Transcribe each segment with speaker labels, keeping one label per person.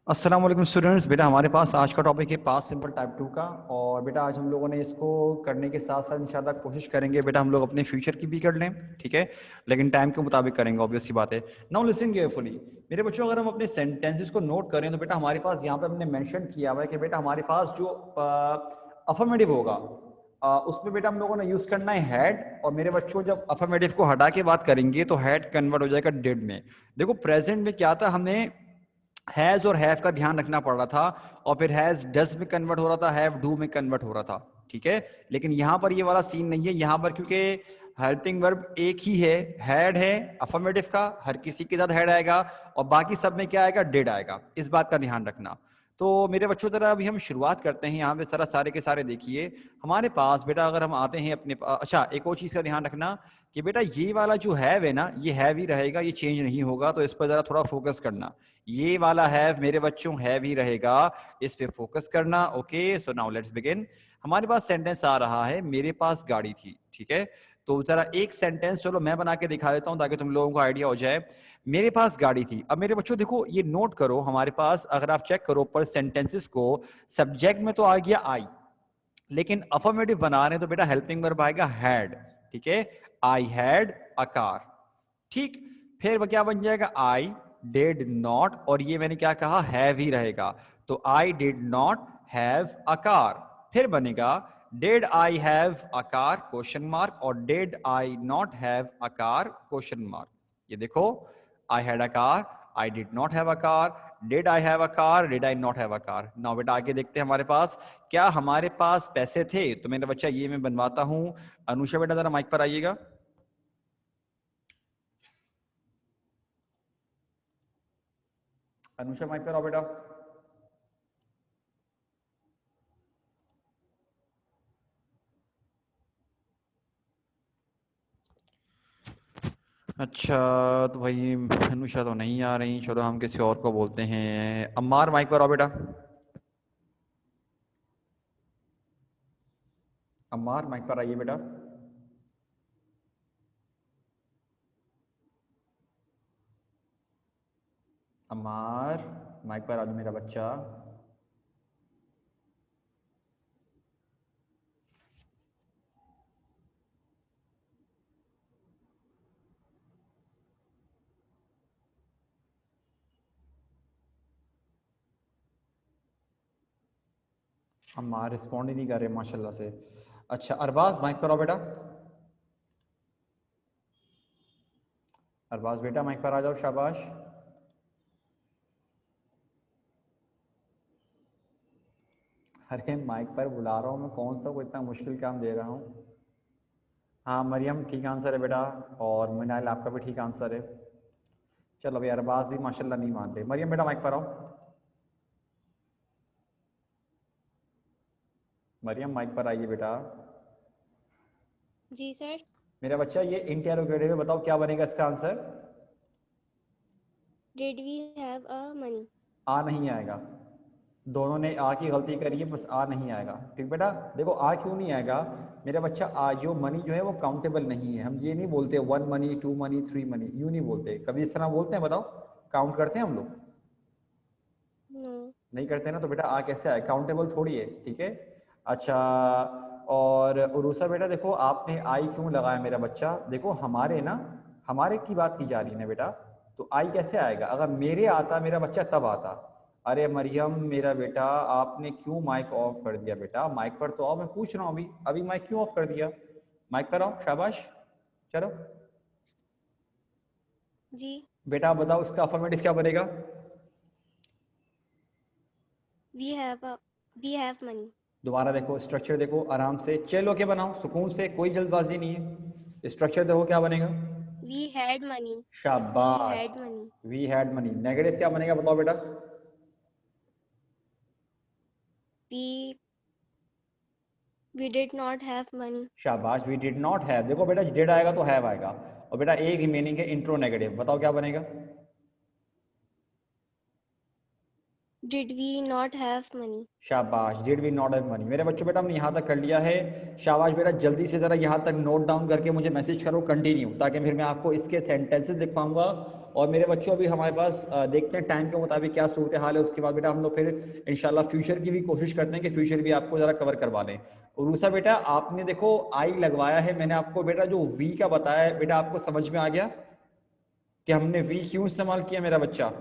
Speaker 1: अस्सलाम वालेकुम स्टूडेंट्स। बेटा हमारे पास आज का टॉपिक है पास्ट सिंपल टाइप 2 का। और बेटा आज हम लोगों ने इसको करने के साथ साथ इंशाल्लाह कोशिश करेंगे बेटा हम लोग अपने फ्यूचर की भी कर लें, ठीक है, लेकिन टाइम के मुताबिक करेंगे, ऑब्वियस सी बात है। नाउ लिसन केयरफुली मेरे बच्चों, अगर हम अपने सेंटेंसेस को नोट करें तो बेटा हमारे पास यहाँ पे हमने मेंशन किया हुआ है कि बेटा हमारे पास जो अफर्मेटिव होगा उसमें बेटा हम लोगों ने यूज करना है हैड। और मेरे बच्चों जब अफर्मेटिव को हटा के बात करेंगे तो हैड कन्वर्ट हो जाएगा डिड में। देखो प्रेजेंट में क्या था, हमें हैज और हैव का ध्यान रखना पड़ रहा था, और फिर हैज डज में कन्वर्ट हो रहा था, हैव डू में कन्वर्ट हो रहा था, ठीक है। लेकिन यहां पर ये वाला सीन नहीं है, यहां पर क्योंकि हेल्पिंग वर्ब एक ही है, हैड है अफर्मेटिव का, हर किसी के साथ हैड आएगा, और बाकी सब में क्या आएगा, डिड आएगा। इस बात का ध्यान रखना। तो मेरे बच्चों जरा अभी हम शुरुआत करते हैं। यहाँ पे सारा सारे के सारे देखिए हमारे पास बेटा, अगर हम आते हैं अपने अच्छा एक और चीज का ध्यान रखना कि बेटा ये वाला जो हैव है ना, ये हैव ही रहेगा, ये चेंज नहीं होगा, तो इस पर जरा थोड़ा फोकस करना। ये वाला हैव मेरे बच्चों हैव ही रहेगा, इस पे फोकस करना। Okay, so now let's begin. हमारे पास सेंटेंस आ रहा है, मेरे पास गाड़ी थी, ठीक है। तो जरा एक सेंटेंस चलो मैं बना के दिखा देता हूं ताकि तुम लोगों को आइडिया हो जाए। मेरे पास गाड़ी थी। अब मेरे बच्चों देखो ये नोट करो, हमारे पास अगर आप चेक करो पर सेंटेंसेस को, सब्जेक्ट में तो आ गया आई, लेकिन अफर्मेटिव बना रहे हैं तो बेटा हेल्पिंग वर्ब आएगा हैड, ठीक है। आई हैड अ कार, ठीक। फिर वो क्या बन जाएगा, आई डिड नॉट, और ये मैंने क्या कहा, हैव ही रहेगा। तो I did not have a car. फिर बनेगा did I have a car question mark, और did I not have a car question mark. ये देखो, I had a car, I did not have a car, did I have a car, did I not have a car. Now बेटा आगे देखते हैं हमारे पास क्या, हमारे पास पैसे थे। तो मेरा बच्चा ये मैं बनवाता हूं। अनुषा बेटा जरा माइक पर आइएगा। अनुषा माइक पर आओ बेटा। अच्छा, तो भाई अनुषा तो नहीं आ रही, चलो हम किसी और को बोलते हैं। अम्मार माइक पर आओ बेटा। अम्मार माइक पर आइए बेटा। अम्मार माइक पर आ जाओ मेरा बच्चा। अम्मार रिस्पॉन्ड ही नहीं कर रहे माशाल्लाह से। अच्छा अरबाज माइक पर आओ बेटा। अरबाज बेटा माइक पर आ जाओ, शाबाश। अरे माइक पर बुला रहा हूँ मैं, कौन सा कोई इतना मुश्किल काम दे रहा हूँ। हाँ मरियम ठीक आंसर है बेटा, और मिनाल आपका भी ठीक आंसर है। चलो भाई अरबाज भी माशाल्लाह नहीं मान रहे। मरियम बेटा माइक पर आओ। मरियम माइक पर आइए बेटा।
Speaker 2: जी सर।
Speaker 1: मेरा बच्चा ये इंटेरोगेटिव है, बताओ क्या बनेगा इसका answer.
Speaker 2: Did we have a money?
Speaker 1: आ नहीं आएगा। दोनों ने आ की गलती करी है, बस आ नहीं आएगा, ठीक बेटा। देखो आ क्यों नहीं आएगा मेरा बच्चा, आ जो मनी जो है वो काउंटेबल नहीं है। हम ये नहीं बोलते one money, two money, three money, यूं नहीं बोलते। कभी इस तरह बोलते हैं बताओ? काउंट करते हैं हम लोग?
Speaker 2: नो।
Speaker 1: नहीं करते ना, तो बेटा आ कैसे आए, काउंटेबल थोड़ी है, ठीक है। अच्छा, और उरूसा बेटा देखो आपने आई क्यों लगाया मेरा बच्चा, देखो हमारे ना, हमारे की बात की जा रही है ना बेटा। तो आई कैसे आएगा, अगर मेरे आता मेरा बच्चा तब आता। अरे मरियम मेरा बेटा, आपने क्यों माइक ऑफ कर दिया बेटा, माइक पर तो आओ, मैं पूछ रहा हूँ अभी अभी माइक क्यों ऑफ कर दिया। माइक पर आओ, शाबाश। चलो
Speaker 2: जी।
Speaker 1: बेटा आप बताओ इसका अफर्मेटिव क्या बनेगा।
Speaker 2: We have a we have money.
Speaker 1: दोबारा देखो स्ट्रक्चर, देखो आराम से चलो के बनाओ, सुकून से, कोई जल्दबाजी नहीं है। स्ट्रक्चर देखो क्या बनेगा।
Speaker 2: We had money. वी
Speaker 1: शाबाश।
Speaker 2: Had money.
Speaker 1: We had money. Negative क्या बनेगा बताओ बेटा।
Speaker 2: We we did not have money.
Speaker 1: शाबाश, वी डिड नॉट हैव। देखो बेटा डिड आएगा तो हैव आएगा, और बेटा एक रिमेनिंग है इंट्रो नेगेटिव, बताओ क्या बनेगा।
Speaker 2: Did we not have money?
Speaker 1: शाबाश, did we not have money. मेरे बच्चों बेटा हमने यहाँ तक कर लिया है। शाबाश बेटा, जल्दी से ज़रा यहाँ तक नोट डाउन करके मुझे मैसेज करो कंटिन्यू, ताकि फिर मैं आपको इसके सेंटेंसेस लिख पाऊंगा। और मेरे बच्चों अभी हमारे पास देखते हैं टाइम के मुताबिक क्या सूरत हाल है, उसके बाद बेटा हम लोग फिर इंशाल्लाह फ्यूचर की भी कोशिश करते हैं कि फ्यूचर भी आपको ज़रा कवर करवा लें। और रूसा बेटा आपने देखो आई लगवाया है, मैंने आपको बेटा जो वी का बताया है बेटा, आपको समझ में आ गया कि हमने वी क्यों इस्तेमाल किया मेरा बच्चा?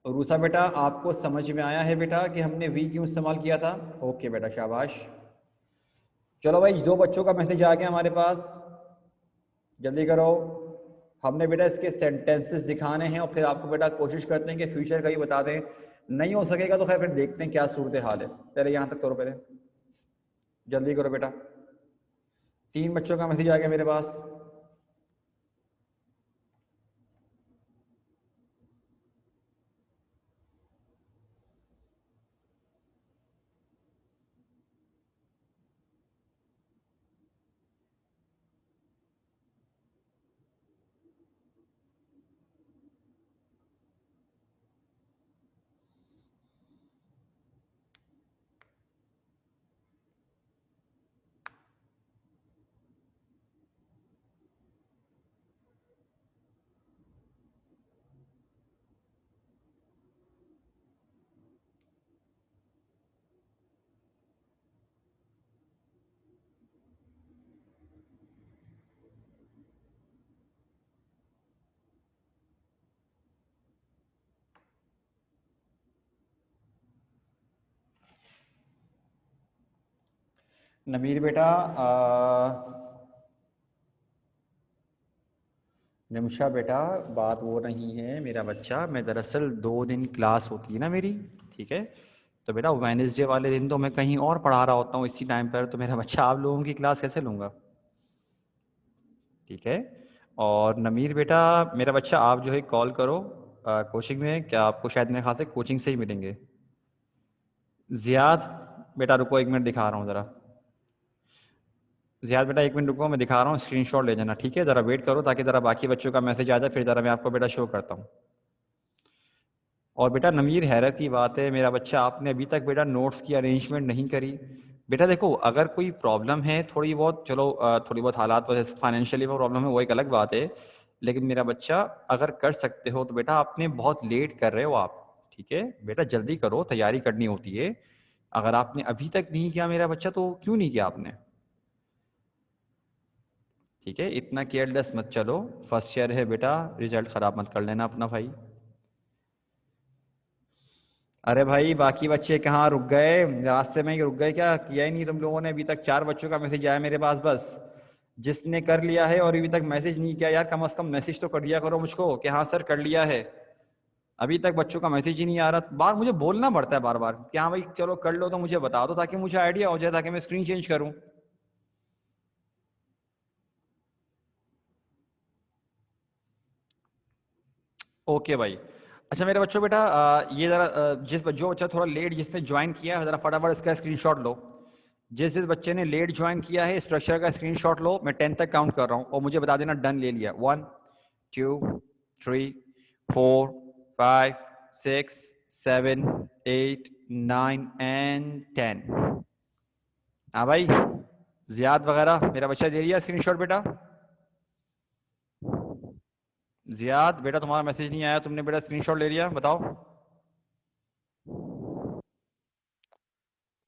Speaker 1: रूसा बेटा आपको समझ में आया है बेटा कि हमने वी क्यों इस्तेमाल किया था? ओके बेटा, शाबाश। चलो भाई, दो बच्चों का मैसेज आ गया हमारे पास, जल्दी करो। हमने बेटा इसके सेंटेंसेस दिखाने हैं और फिर आपको बेटा कोशिश करते हैं कि फ्यूचर का ही बता दें। नहीं हो सकेगा तो खैर फिर देखते हैं क्या सूरत हाल है। पहले यहाँ तक करो, पहले जल्दी करो बेटा। तीन बच्चों का मैसेज आ गया मेरे पास। नमीर बेटा, निमिषा बेटा, बात वो नहीं है मेरा बच्चा। मैं दरअसल 2 दिन क्लास होती है ना मेरी, ठीक है? तो बेटा वेडनेसडे वाले दिन तो मैं कहीं और पढ़ा रहा होता हूँ इसी टाइम पर, तो मेरा बच्चा आप लोगों की क्लास कैसे लूँगा? ठीक है। और नमीर बेटा, मेरा बच्चा आप जो है कॉल करो कोचिंग में, क्या आपको शायद मेरे ख्याल से कोचिंग से ही मिलेंगे। जियाद बेटा रुको, 1 मिनट दिखा रहा हूँ ज़रा। जियाद बेटा 1 मिनट रुको, मैं दिखा रहा हूँ, स्क्रीनशॉट ले जाना, ठीक है? ज़रा वेट करो ताकि ज़रा बाकी बच्चों का मैसेज आ जाए, फिर ज़रा मैं आपको बेटा शो करता हूँ। और बेटा नमीर, हैरत की बात है मेरा बच्चा, आपने अभी तक बेटा नोट्स की अरेंजमेंट नहीं करी। बेटा देखो, अगर कोई प्रॉब्लम है थोड़ी बहुत, चलो थोड़ी बहुत हालात वजह से फाइनेंशियली वो प्रॉब्लम है, वो एक अलग बात है। लेकिन मेरा बच्चा अगर कर सकते हो तो बेटा, आपने बहुत लेट कर रहे हो आप, ठीक है? बेटा जल्दी करो, तैयारी करनी होती है। अगर आपने अभी तक नहीं किया मेरा बच्चा, तो क्यों नहीं किया आपने? ठीक है, इतना केयरलेस मत चलो। फर्स्ट ईयर है बेटा, रिजल्ट ख़राब मत कर लेना अपना भाई। अरे भाई, बाकी बच्चे कहाँ रुक गए? रास्ते में ही रुक गए क्या? किया ही नहीं तुम लोगों ने अभी तक? 4 बच्चों का मैसेज आया मेरे पास बस। जिसने कर लिया है और अभी तक मैसेज नहीं किया, यार कम से कम मैसेज तो कर दिया करो मुझको कि हाँ सर कर लिया है। अभी तक बच्चों का मैसेज ही नहीं आ रहा। बार मुझे बोलना पड़ता है बार बार कि हाँ भाई चलो कर लो, तो मुझे बता दो ताकि मुझे आइडिया हो जाए, ताकि मैं स्क्रीन चेंज करूँ। ओके भाई। अच्छा मेरे बच्चों बेटा, ये जरा जो बच्चा थोड़ा लेट जिसने ज्वाइन किया है, जरा फटाफट इसका स्क्रीनशॉट लो। जिस जिस बच्चे ने लेट ज्वाइन किया है, स्ट्रक्चर का स्क्रीनशॉट लो। मैं 10 तक काउंट कर रहा हूँ और मुझे बता देना डन ले लिया। 1 2 3 4 5 6 7 8 9 एंड 10। हाँ भाई, जियाद वगैरह मेरा बच्चा दे दिया स्क्रीनशॉट बेटा? जियाद बेटा, तुम्हारा मैसेज नहीं आया, तुमने बेटा स्क्रीनशॉट ले लिया? बताओ।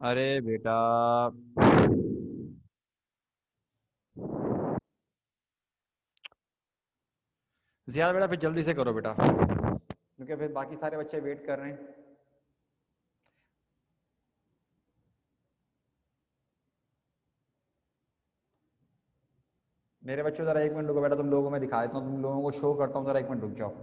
Speaker 1: अरे बेटा, जियाद बेटा फिर जल्दी से करो बेटा, क्योंकि फिर बाकी सारे बच्चे वेट कर रहे हैं। मेरे बच्चों जरा 1 मिनट रुको बेटा, तुम लोगों को मैं दिखा देता हूँ, तुम लोगों को शो करता हूँ, जरा 1 मिनट रुक जाओ।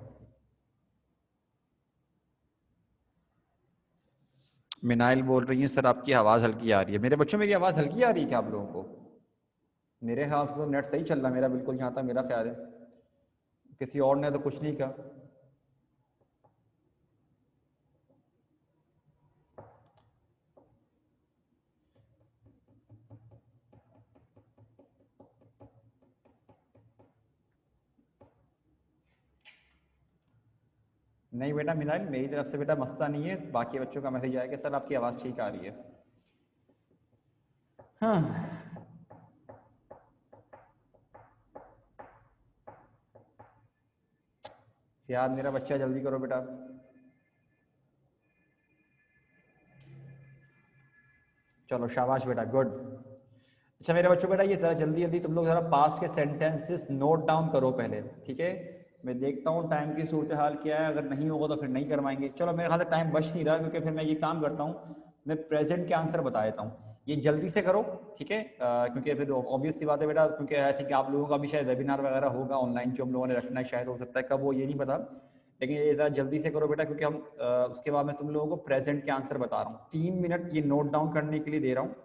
Speaker 1: मिनाइल बोल रही है सर आपकी आवाज़ हल्की आ रही है। मेरे बच्चों, मेरी आवाज़ हल्की आ रही है क्या आप लोगों को? मेरे ख्याल से तो नेट सही चल रहा है मेरा, बिल्कुल यहाँ तक मेरा ख्याल है। किसी और ने तो कुछ नहीं कहा। नहीं बेटा मिनाल, मेरी तरफ से बेटा मसला नहीं है, बाकी बच्चों का मैसेज आया कि सर आपकी आवाज़ ठीक आ रही है। हाँ यार मेरा बच्चा, जल्दी करो बेटा। चलो शाबाश बेटा, गुड। अच्छा मेरे बच्चों, बेटा ये ज़रा जल्दी जल्दी तुम लोग ज़रा पास्ट के सेंटेंसेस नोट डाउन करो पहले, ठीक है? मैं देखता हूँ टाइम की सूरत हाल क्या है, अगर नहीं होगा तो फिर नहीं करवाएंगे। चलो मेरे ख्याल से टाइम बच नहीं रहा, क्योंकि फिर मैं ये काम करता हूँ, मैं प्रेजेंट के आंसर बता देता हूँ, ये जल्दी से करो, ठीक है? क्योंकि फिर ऑब्वियस सी बात है बेटा, क्योंकि आई थिंक आप लोगों का भी शायद वेबिनार वगैरह होगा ऑनलाइन जो हम लोगों ने रखना है, शायद हो सकता है कब, वो ये नहीं पता, लेकिन ये ज़रा जल्दी से करो बेटा, क्योंकि हम उसके बाद मैं तुम लोगों को प्रेजेंट के आंसर बता रहा हूँ। 3 मिनट ये नोट डाउन करने के लिए दे रहा हूँ,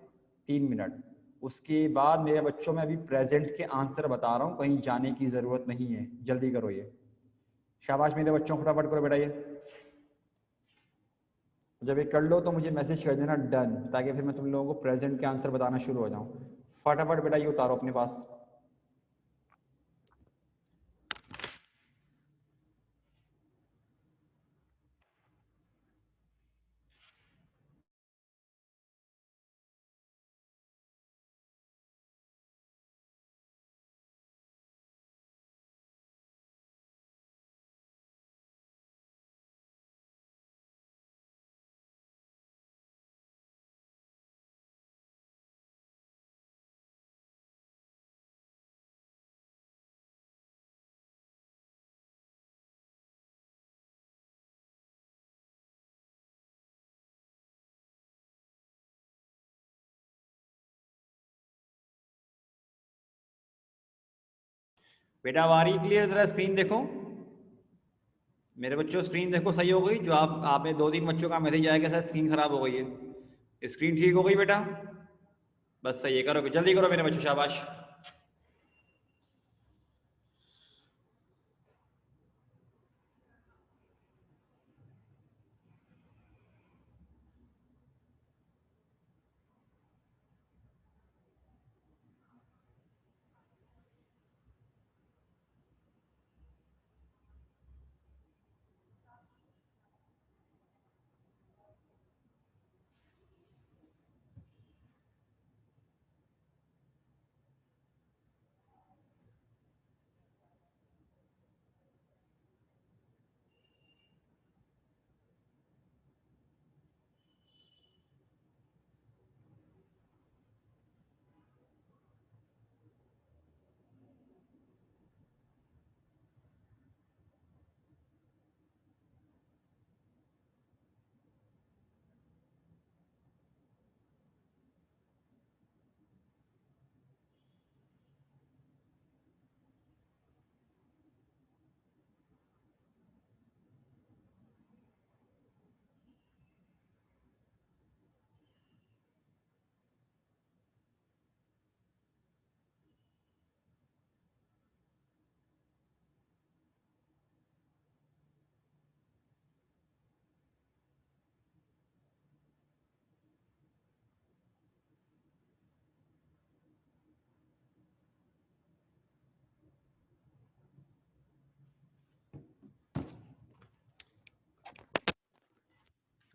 Speaker 1: 3 मिनट। उसके बाद मेरे बच्चों में अभी प्रेजेंट के आंसर बता रहा हूँ, कहीं जाने की ज़रूरत नहीं है, जल्दी करो ये। शाबाश मेरे बच्चों, फटाफट करो बेटा ये। जब ये कर लो तो मुझे मैसेज कर देना डन, ताकि फिर मैं तुम लोगों को प्रेजेंट के आंसर बताना शुरू हो जाऊँ। फटाफट बेटा ये उतारो अपने पास। बेटा आ रही क्लियर? ज़रा स्क्रीन देखो मेरे बच्चों, स्क्रीन देखो सही हो गई? जो आपने 2-3 बच्चों का मैसेज आया कि सर स्क्रीन खराब हो गई है, स्क्रीन ठीक हो गई बेटा? बस सही है, करो जल्दी करो मेरे बच्चों, शाबाश।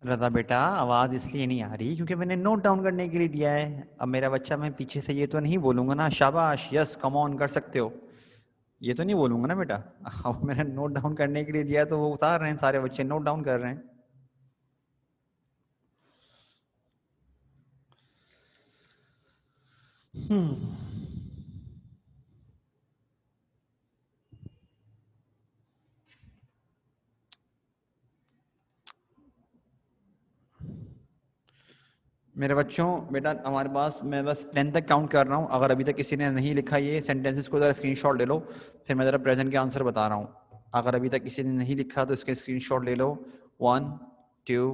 Speaker 1: रजा बेटा, आवाज़ इसलिए नहीं आ रही क्योंकि मैंने नोट डाउन करने के लिए दिया है। अब मेरा बच्चा, मैं पीछे से ये तो नहीं बोलूंगा ना शाबाश यस कम ऑन कर सकते हो, ये तो नहीं बोलूंगा ना बेटा। अब मैंने नोट डाउन करने के लिए दिया है तो वो उतार रहे हैं, सारे बच्चे नोट डाउन कर रहे हैं। मेरे बच्चों, बेटा हमारे पास, मैं बस 10 तक काउंट कर रहा हूँ, अगर अभी तक किसी ने नहीं लिखा ये सेंटेंसेस को ज़रा स्क्रीनशॉट ले लो, फिर मैं ज़रा प्रेजेंट के आंसर बता रहा हूँ। अगर अभी तक किसी ने नहीं लिखा तो इसके स्क्रीनशॉट ले लो। 1 2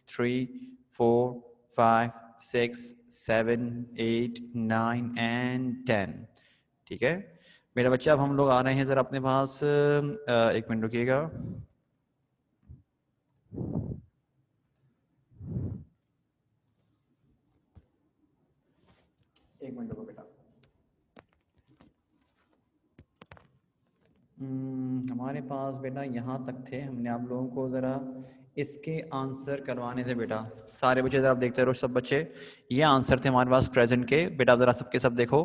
Speaker 1: 3 4 5 6 7 8 9 एंड 10। ठीक है मेरा बच्चा, अब हम लोग आ रहे हैं ज़रा अपने पास, एक मिनट रुकिएगा। एक मिनट रुको बेटा। हमारे पास बेटा यहाँ तक थे, हमने आप लोगों को ज़रा इसके आंसर करवाने थे बेटा। सारे बच्चे ज़रा आप देखते रहो, सब बच्चे ये आंसर थे हमारे पास प्रेजेंट के। बेटा ज़रा सबके सब देखो,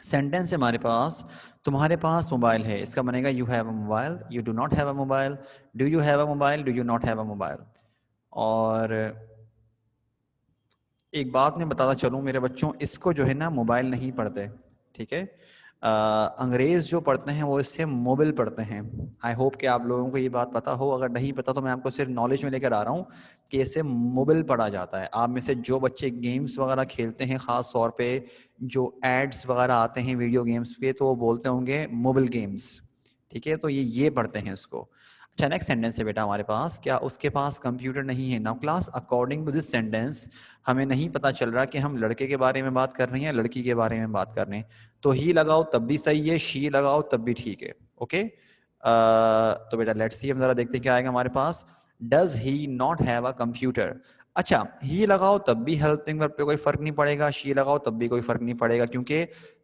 Speaker 1: सेंटेंस है हमारे पास, तुम्हारे पास मोबाइल है, इसका बनेगा you have a mobile, you do not have a mobile, do you have a mobile, do you not have a mobile. और एक बात मैं बताता चलूँ मेरे बच्चों, इसको जो है ना मोबाइल नहीं पढ़ते, ठीक है। अंग्रेज जो पढ़ते हैं वो इससे मोबाइल पढ़ते हैं। आई होप कि आप लोगों को ये बात पता हो, अगर नहीं पता तो मैं आपको सिर्फ नॉलेज में लेकर आ रहा हूँ कि इससे मोबाइल पढ़ा जाता है। आप में से जो बच्चे गेम्स वगैरह खेलते हैं, ख़ास तौर पे जो एड्स वगैरह आते हैं वीडियो गेम्स पे, तो वो बोलते होंगे मोबाइल गेम्स, ठीक है। तो ये पढ़ते हैं इसको। अच्छा, नेक्स्ट सेंटेंस है बेटा हमारे पास, क्या उसके पास कंप्यूटर नहीं है। Now class, according to this sentence हमें नहीं पता चल रहा कि हम लड़के के बारे में बात कर रहे हैं या लड़की के बारे में बात कर रहे हैं। तो ही लगाओ तब भी सही है, शी लगाओ तब भी ठीक है, ओके। तो बेटा लेट्स सी, हम जरा देखते हैं क्या आएगा हमारे पास। Does he not have a computer. अच्छा, ही लगाओ तब भी हेल्पिंग वर्ब पे कोई फर्क नहीं पड़ेगा, शी लगाओ तब भी कोई फर्क नहीं पड़ेगा, क्योंकि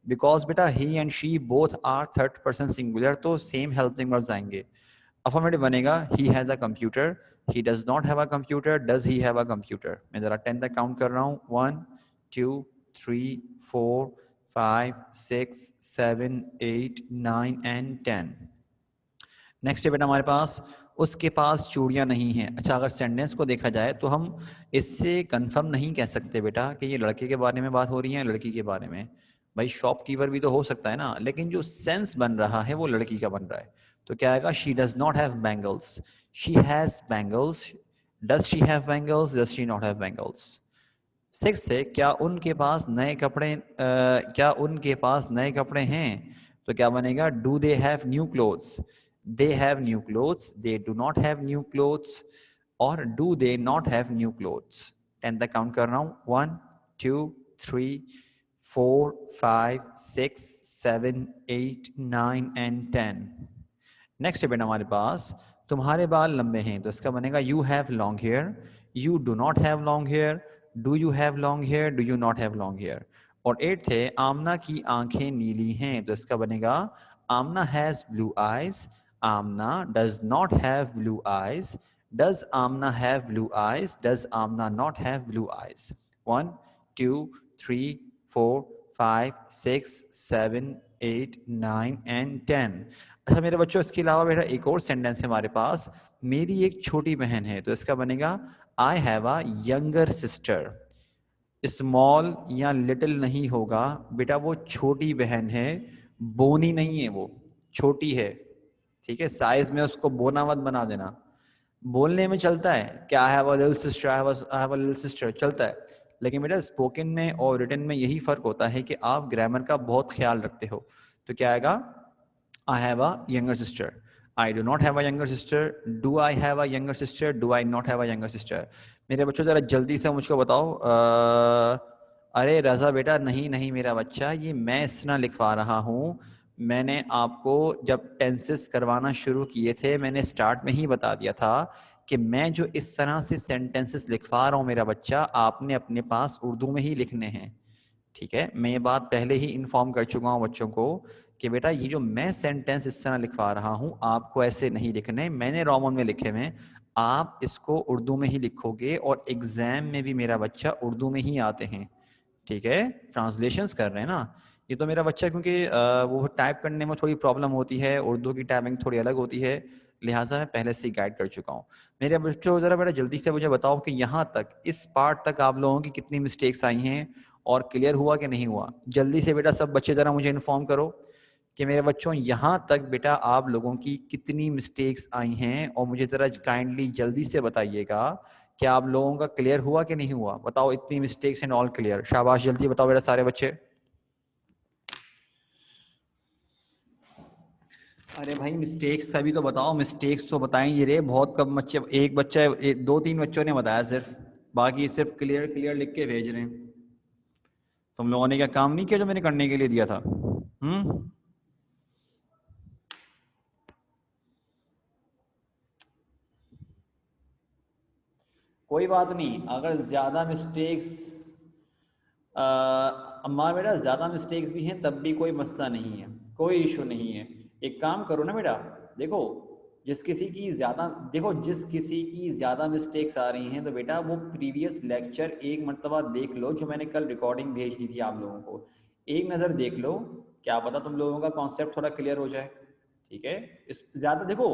Speaker 1: बिकॉज बेटा he and she both are third person singular, तो सेम हेल्पिंग वर्ब्स आएंगे। अफर्मेटिव बनेगा he has a computer, he does not have a computer, does he have a computer. मैं जरा 10 तक काउंट कर रहा हूँ, 1 2 3 4 5 6 7 8 9 एंड 10। नेक्स्ट है बेटा हमारे पास, उसके पास चूड़ियां नहीं हैं। अच्छा, अगर सेंटेंस को देखा जाए तो हम इससे कंफर्म नहीं कह सकते बेटा कि ये लड़के के बारे में बात हो रही है लड़की के बारे में। भाई शॉपकीपर भी तो हो सकता है ना, लेकिन जो सेंस बन रहा है वो लड़की का बन रहा है। तो क्या आएगा, she does not have bangles, she has bangles, does she have bangles, does she not have bangles. 6 से, क्या उनके पास नए कपड़े क्या उनके पास नए कपड़े हैं। तो क्या बनेगा, do they have new clothes, they have new clothes, they do not have new clothes, और do they not have new clothes. 10 तक काउंट कर रहा हूँ, 1 2 3 4 5 6 7 8 9 एंड 10। नेक्स्ट है बेटा हमारे पास, तुम्हारे बाल लंबे हैं, तो इसका बनेगा you have long hair, you do not have long hair, do you have long hair, do you not have long hair. और 8 थे, आमना की आंखें नीली हैं, तो इसका बनेगा Amna has blue eyes, Amna does not have blue eyes, does Amna have blue eyes, does Amna not have blue eyes. 1 2 3 4 5 6 7 8 9 and 10। अच्छा मेरे बच्चों, इसके अलावा बेटा एक और सेंटेंस है हमारे पास, मेरी एक छोटी बहन है, तो इसका बनेगा आई have a younger sister. Small या लिटिल नहीं होगा बेटा, वो छोटी बहन है, बोनी नहीं है, वो छोटी है, ठीक है। साइज में उसको बोना मत बना देना। बोलने में चलता है कि आई have a little sister, I have a little sister, चलता है। लेकिन बेटा स्पोकन में और रिटन में यही फर्क होता है कि आप ग्रामर का बहुत ख्याल रखते हो। तो क्या आएगा, I have a younger sister. I do not have a younger sister. Do I have a younger sister? Do I not have a younger sister? मेरे बच्चों जरा जल्दी से मुझको बताओ। अरे रजा बेटा, नहीं नहीं मेरा बच्चा, ये मैं इस तरह लिखवा रहा हूँ। मैंने आपको जब टेंसेस करवाना शुरू किए थे, मैंने स्टार्ट में ही बता दिया था कि मैं जो इस तरह से सेंटेंसेस लिखवा रहा हूँ मेरा बच्चा, आपने अपने पास उर्दू में ही लिखने हैं, ठीक है। मैं ये बात पहले ही इन्फॉर्म कर चुका हूँ बच्चों को कि बेटा ये जो मैं सेंटेंस इस तरह लिखवा रहा हूँ, आपको ऐसे नहीं लिखने, मैंने रोमन में लिखे हुए, आप इसको उर्दू में ही लिखोगे, और एग्जाम में भी मेरा बच्चा उर्दू में ही आते हैं, ठीक है। ट्रांसलेशंस कर रहे हैं ना, ये तो मेरा बच्चा क्योंकि वो टाइप करने में थोड़ी प्रॉब्लम होती है, उर्दू की टाइपिंग थोड़ी अलग होती है, लिहाजा मैं पहले से ही गाइड कर चुका हूँ। मेरे बच्चों जरा बेटा जल्दी से मुझे बताओ कि यहाँ तक इस पार्ट तक आप लोगों की कितनी मिस्टेक्स आई हैं और क्लियर हुआ कि नहीं हुआ। जल्दी से बेटा सब बच्चे जरा मुझे इन्फॉर्म करो कि मेरे बच्चों यहाँ तक बेटा आप लोगों की कितनी मिस्टेक्स आई हैं, और मुझे जरा काइंडली जल्दी से बताइएगा कि आप लोगों का क्लियर हुआ कि नहीं हुआ। बताओ, इतनी मिस्टेक्स एंड ऑल क्लियर, शाबाश, जल्दी बताओ बेटा सारे बच्चे। अरे भाई मिस्टेक्स का भी तो बताओ, मिस्टेक्स तो बताएंगे रे, बहुत कम बच्चे, एक बच्चा, दो तीन बच्चों ने बताया सिर्फ, बाकी सिर्फ क्लियर क्लियर लिख के भेज रहे हैं। तुम लोगों ने क्या काम नहीं किया जो मैंने करने के लिए दिया था? कोई बात नहीं, अगर ज्यादा मिस्टेक्स अम्मा बेटा ज्यादा मिस्टेक्स भी हैं तब भी कोई मसला नहीं है, कोई इशू नहीं है। एक काम करो ना बेटा, देखो जिस किसी की ज़्यादा मिस्टेक्स आ रही हैं तो बेटा वो प्रीवियस लेक्चर एक मर्तबा देख लो, जो मैंने कल रिकॉर्डिंग भेज दी थी आप लोगों को, एक नज़र देख लो, क्या पता तुम लोगों का कॉन्सेप्ट थोड़ा क्लियर हो जाए। ठीक है, इस ज़्यादा देखो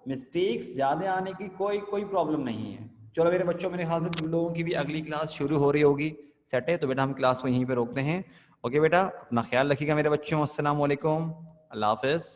Speaker 1: मिस्टेक्स ज़्यादा आने की कोई प्रॉब्लम नहीं है। चलो मेरे बच्चों, मेरे ख्याल से तुम लोगों की भी अगली क्लास शुरू हो रही होगी, सेट है? तो बेटा हम क्लास को यहीं पे रोकते हैं। ओके बेटा, अपना ख्याल रखिएगा मेरे बच्चों। अस्सलाम वालेकुम, अल्लाह हाफ़िज़।